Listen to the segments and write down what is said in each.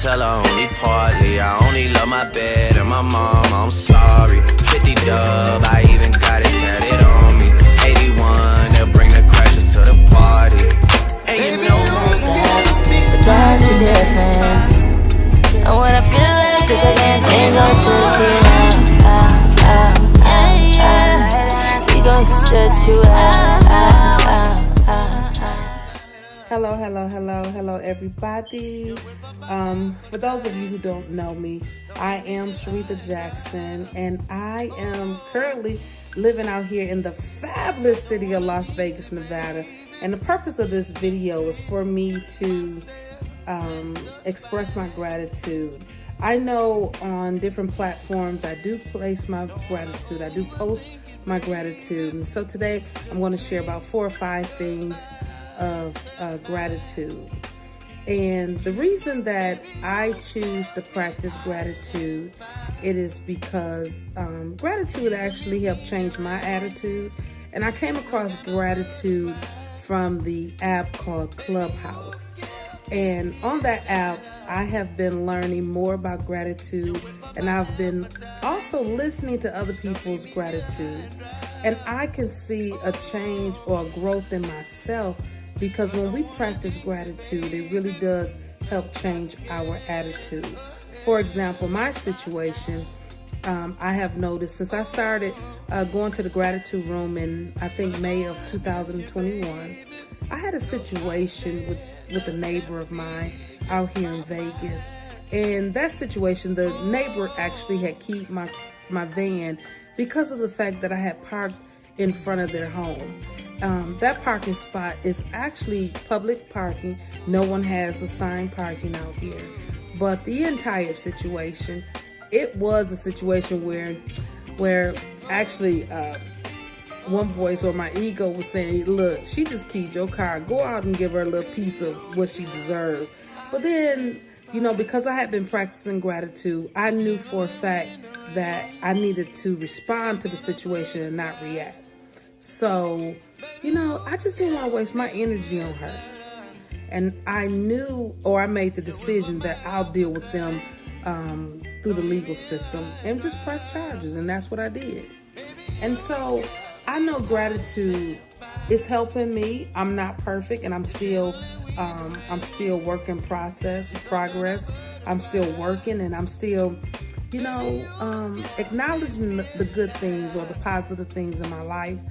tell her only partly. I only love my bed and my mom, I'm sorry. 50 dub, I even got it tatted on me. 81, they'll bring the crashers to the party. And you know but that's the difference. And when I feel like this, I can't think on stress you out. We gon' stretch you out. Hello, everybody. For those of you who don't know me, I am Sharetha Jackson, and I am currently living out here in the fabulous city of Las Vegas, Nevada. And the purpose of this video is for me to express my gratitude. I know on different platforms I do place my gratitude, I do post my gratitude, and so today I'm going to share about 4 or 5 things of gratitude. And the reason that I choose to practice gratitude, it is because gratitude actually helped change my attitude. And I came across gratitude from the app called Clubhouse. And on that app, I have been learning more about gratitude, and I've been also listening to other people's gratitude. And I can see a change or a growth in myself, because when we practice gratitude, it really does help change our attitude. For example, my situation, I have noticed since I started going to the gratitude room in, I think, May of 2021, I had a situation with a neighbor of mine out here in Vegas. And that situation, the neighbor actually had keyed my van because of the fact that I had parked in front of their home. That parking spot is actually public parking. No one has assigned parking out here. But the entire situation, it was a situation where actually one voice, or my ego, was saying, look, she just keyed your car. Go out and give her a little piece of what she deserved. But then, because I had been practicing gratitude, I knew for a fact that I needed to respond to the situation and not react. So, I just didn't want to waste my energy on her. And I knew, or I made the decision that I'll deal with them through the legal system and just press charges. And that's what I did. And so I know gratitude is helping me. I'm not perfect, and I'm still work in progress. I'm still working, and I'm still, acknowledging the good things or the positive things in my life.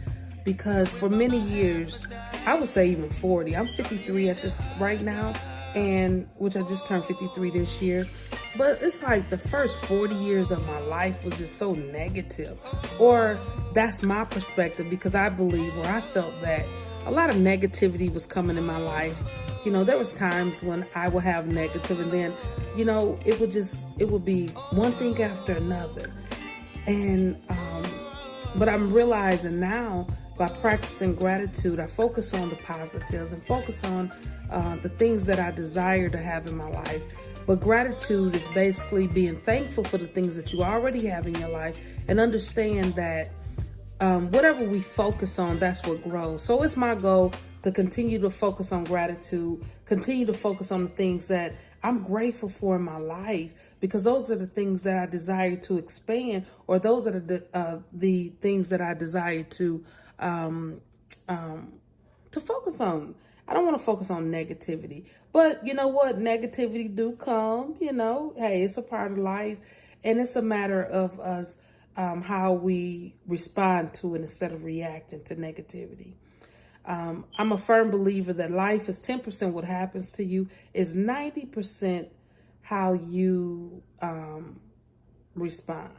Because for many years, I would say even 40, I'm 53 at this right now, and which I just turned 53 this year. But it's like the first 40 years of my life was just so negative. Or that's my perspective, because I believe, or I felt that a lot of negativity was coming in my life. There was times when I would have negative, and then, it would be one thing after another. And, but I'm realizing now, by practicing gratitude, I focus on the positives and focus on the things that I desire to have in my life. But gratitude is basically being thankful for the things that you already have in your life, and understand that whatever we focus on, that's what grows. So it's my goal to continue to focus on gratitude, continue to focus on the things that I'm grateful for in my life, because those are the things that I desire to expand, or those are the things that I desire to focus on. I don't want to focus on negativity, but you know what? Negativity do come, hey, it's a part of life, and it's a matter of us, how we respond to it instead of reacting to negativity. I'm a firm believer that life is 10% what happens to you, is 90% how you respond.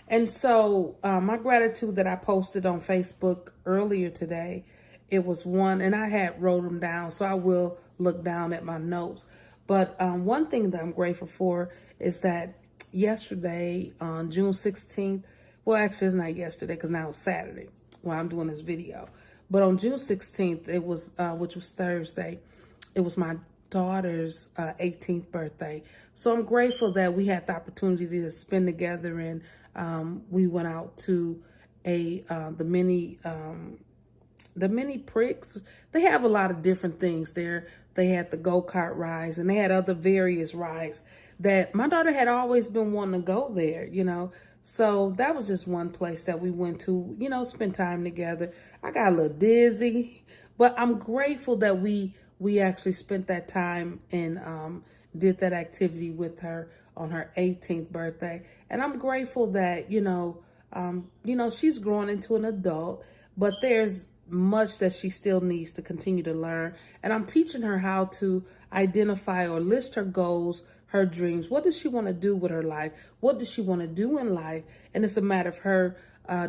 And so my gratitude that I posted on Facebook earlier today, it was one, and I had wrote them down, so I will look down at my notes. But one thing that I'm grateful for is that yesterday, on June 16th, well, actually it's not yesterday because now it's Saturday while I'm doing this video. But on June 16th, it was, which was Thursday, it was my daughter's 18th birthday. So I'm grateful that we had the opportunity to spend together, and we went out to the mini the mini pricks, they have a lot of different things there. They had the go-kart rides, and they had other various rides that my daughter had always been wanting to go there, you know. So that was just one place that we went to, you know, spend time together. I got a little dizzy, but I'm grateful that we actually spent that time and did that activity with her on her 18th birthday. And I'm grateful that, she's growing into an adult, but there's much that she still needs to continue to learn. And I'm teaching her how to identify or list her goals, her dreams. What does she want to do with her life? What does she want to do in life? And it's a matter of her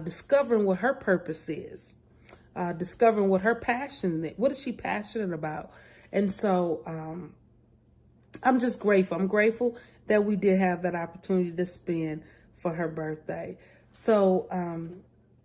discovering what her purpose is, discovering what her passion is. What is she passionate about? And so I'm just grateful. I'm grateful that we did have that opportunity to spend for her birthday. So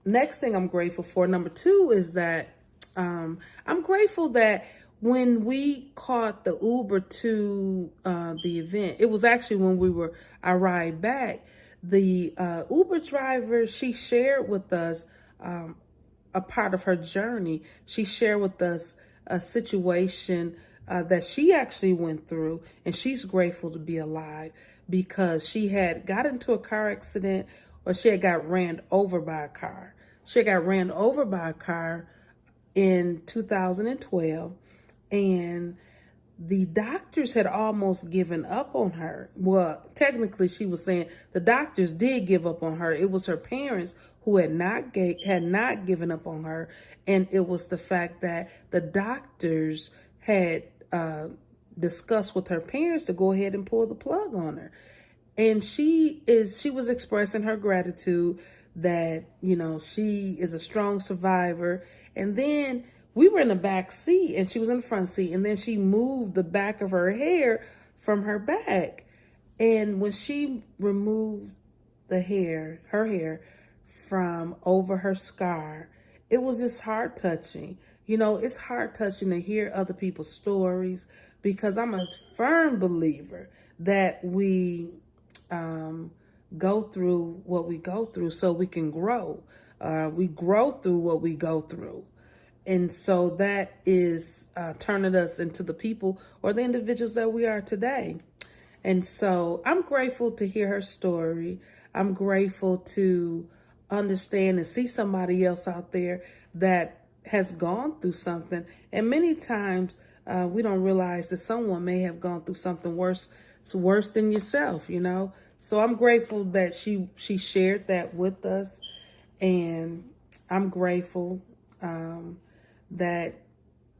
next thing I'm grateful for, number 2, is that I'm grateful that when we caught the Uber to the event, it was actually when we were our ride back, the Uber driver, she shared with us a part of her journey. She shared with us a situation that she actually went through, and she's grateful to be alive because she had got into a car accident, or she had got ran over by a car. She got ran over by a car in 2012, and the doctors had almost given up on her. Well, technically, she was saying the doctors did give up on her. It was her parents who had not given up on her, and it was the fact that the doctors had discussed with her parents to go ahead and pull the plug on her. And she was expressing her gratitude that, she is a strong survivor. And then we were in the back seat and she was in the front seat. And then she moved the back of her hair from her back. And when she removed her hair from over her scar, it was just heart touching. It's heart touching to hear other people's stories, because I'm a firm believer that we go through what we go through so we can grow. We grow through what we go through. And so that is turning us into the people or the individuals that we are today. And so I'm grateful to hear her story. I'm grateful to understand and see somebody else out there that has gone through something. And many times we don't realize that someone may have gone through something worse than yourself, So I'm grateful that she shared that with us. And I'm grateful that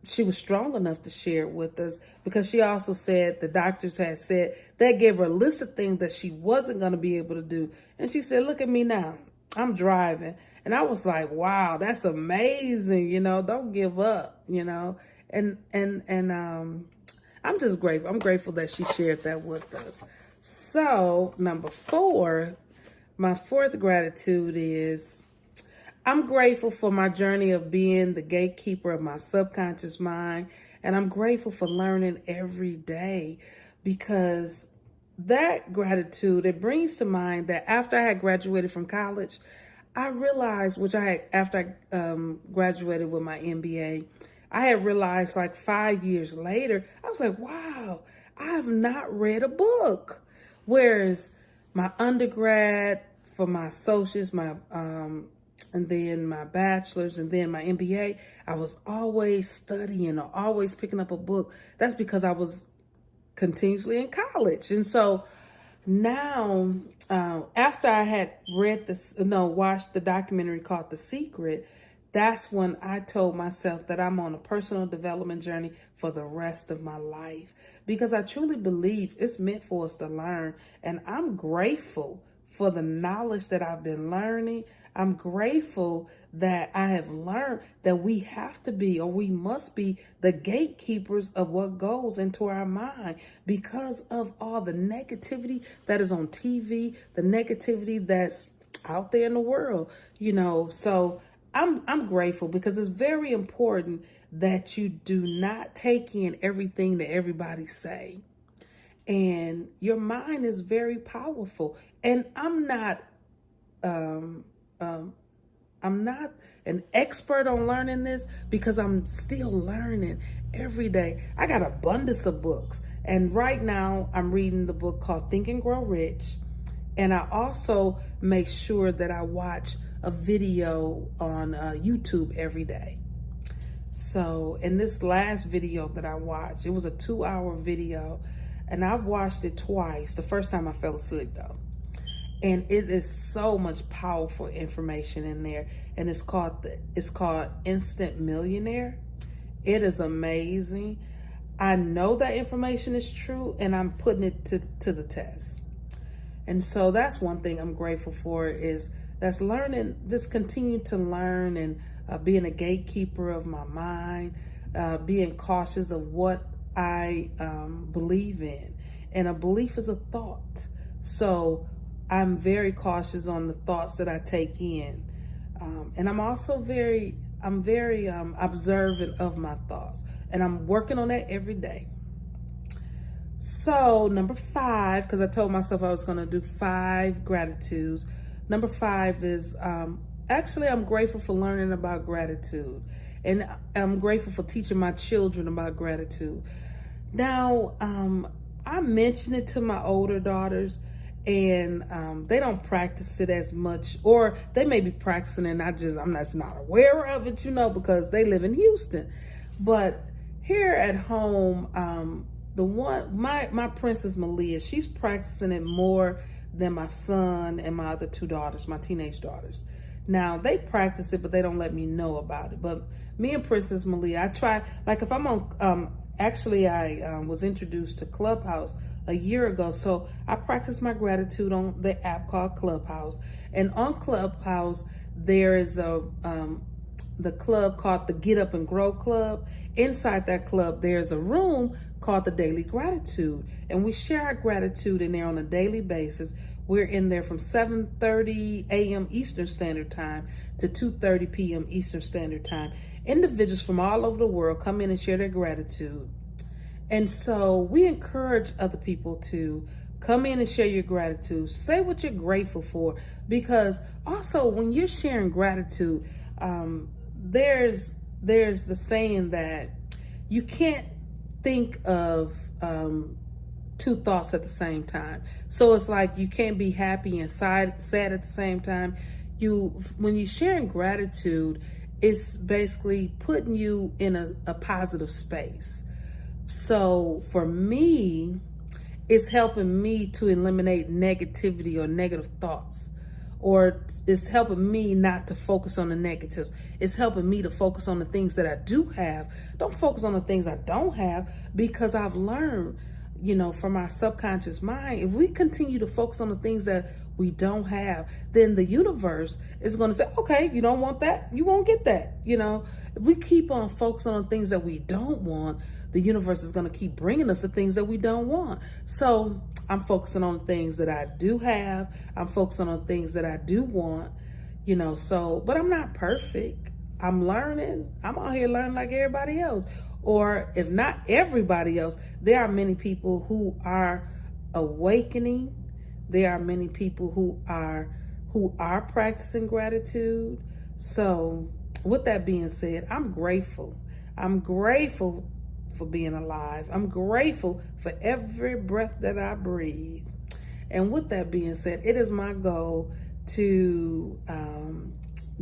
she was strong enough to share it with us, because she also said the doctors had said they gave her a list of things that she wasn't going to be able to do. And she said, look at me now, I'm driving. And I was like, wow, that's amazing. Don't give up, and I'm just grateful. I'm grateful that she shared that with us. So number 4, my 4th gratitude is I'm grateful for my journey of being the gatekeeper of my subconscious mind. And I'm grateful for learning every day, because that gratitude, it brings to mind that after I had graduated from college, I realized, after I graduated with my MBA, I had realized like 5 years later, I was like, wow, I have not read a book. Whereas my undergrad, for my associates, and then my bachelor's, and then my MBA, I was always studying or always picking up a book. That's because I was continuously in college. And so now, after I had watched the documentary called The Secret, that's when I told myself that I'm on a personal development journey for the rest of my life, because I truly believe it's meant for us to learn. And I'm grateful for the knowledge that I've been learning. I'm grateful that I have learned that we have to be, or we must be, the gatekeepers of what goes into our mind, because of all the negativity that is on TV, the negativity that's out there in the world, So I'm grateful, because it's very important that you do not take in everything that everybody say. And your mind is very powerful. And I'm not I'm not an expert on learning this because I'm still learning every day. I got abundance of books. And right now I'm reading the book called Think and Grow Rich. And I also make sure that I watch a video on YouTube every day. So in this last video that I watched, it was a 2-hour video, and I've watched it twice. The first time I fell asleep though. And it is so much powerful information in there. And it's called Instant Millionaire. It is amazing. I know that information is true, and I'm putting it to the test. And so that's one thing I'm grateful for, is that's learning, just continue to learn, and being a gatekeeper of my mind, being cautious of what I believe in. And a belief is a thought. So I'm very cautious on the thoughts that I take in. And I'm also very observant of my thoughts. And I'm working on that every day. So number 5, because I told myself I was going to do 5 gratitudes. Number 5 is, actually, I'm grateful for learning about gratitude. And I'm grateful for teaching my children about gratitude. Now, I mention it to my older daughters, and they don't practice it as much, or they may be practicing and I'm just not aware of it, because they live in Houston. But here at home, my princess Malia, she's practicing it more than my son and my other 2 daughters, my teenage daughters. Now, they practice it, but they don't let me know about it. But me and Princess Malia, I try, like if I'm on, actually I was introduced to Clubhouse a year ago. So I practice my gratitude on the app called Clubhouse. And on Clubhouse, there is the club called the Get Up and Grow Club. Inside that club, there's a room called the Daily Gratitude. And we share our gratitude in there on a daily basis. We're in there from 7:30 a.m. Eastern Standard Time to 2:30 p.m. Eastern Standard Time. Individuals from all over the world come in and share their gratitude. And so we encourage other people to come in and share your gratitude. Say what you're grateful for. Because also when you're sharing gratitude, there's the saying that you can't think of 2 thoughts at the same time. So it's like you can't be happy and sad at the same time. When you're sharing gratitude, it's basically putting you in a positive space. So for me, it's helping me to eliminate negativity or negative thoughts, or it's helping me not to focus on the negatives. It's helping me to focus on the things that I do have. Don't focus on the things I don't have, because I've learned, from our subconscious mind, if we continue to focus on the things that we don't have, then the universe is going to say, okay, you don't want that, you won't get that. If we keep on focusing on things that we don't want, the universe is going to keep bringing us the things that we don't want. So I'm focusing on things that I do have. I'm focusing on things that I do want, but I'm not perfect. I'm learning. I'm out here learning like everybody else. Or if not everybody else, there are many people who are awakening. There are many people who are practicing gratitude. So with that being said, I'm grateful. I'm grateful for being alive. I'm grateful for every breath that I breathe. And with that being said, it is my goal to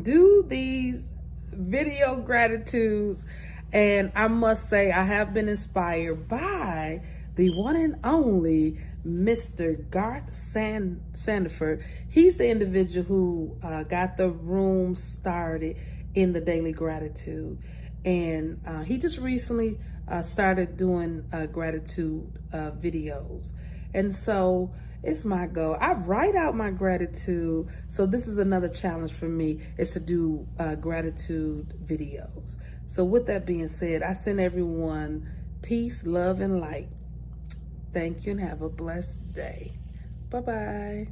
do these video gratitudes. And I must say, I have been inspired by the one and only Mr. Garth Sandiford. He's the individual who got the room started in the Daily Gratitude. And he just recently started doing gratitude videos. And so it's my goal. I write out my gratitude. So this is another challenge for me, is to do gratitude videos. So with that being said, I send everyone peace, love, and light. Thank you and have a blessed day. Bye-bye.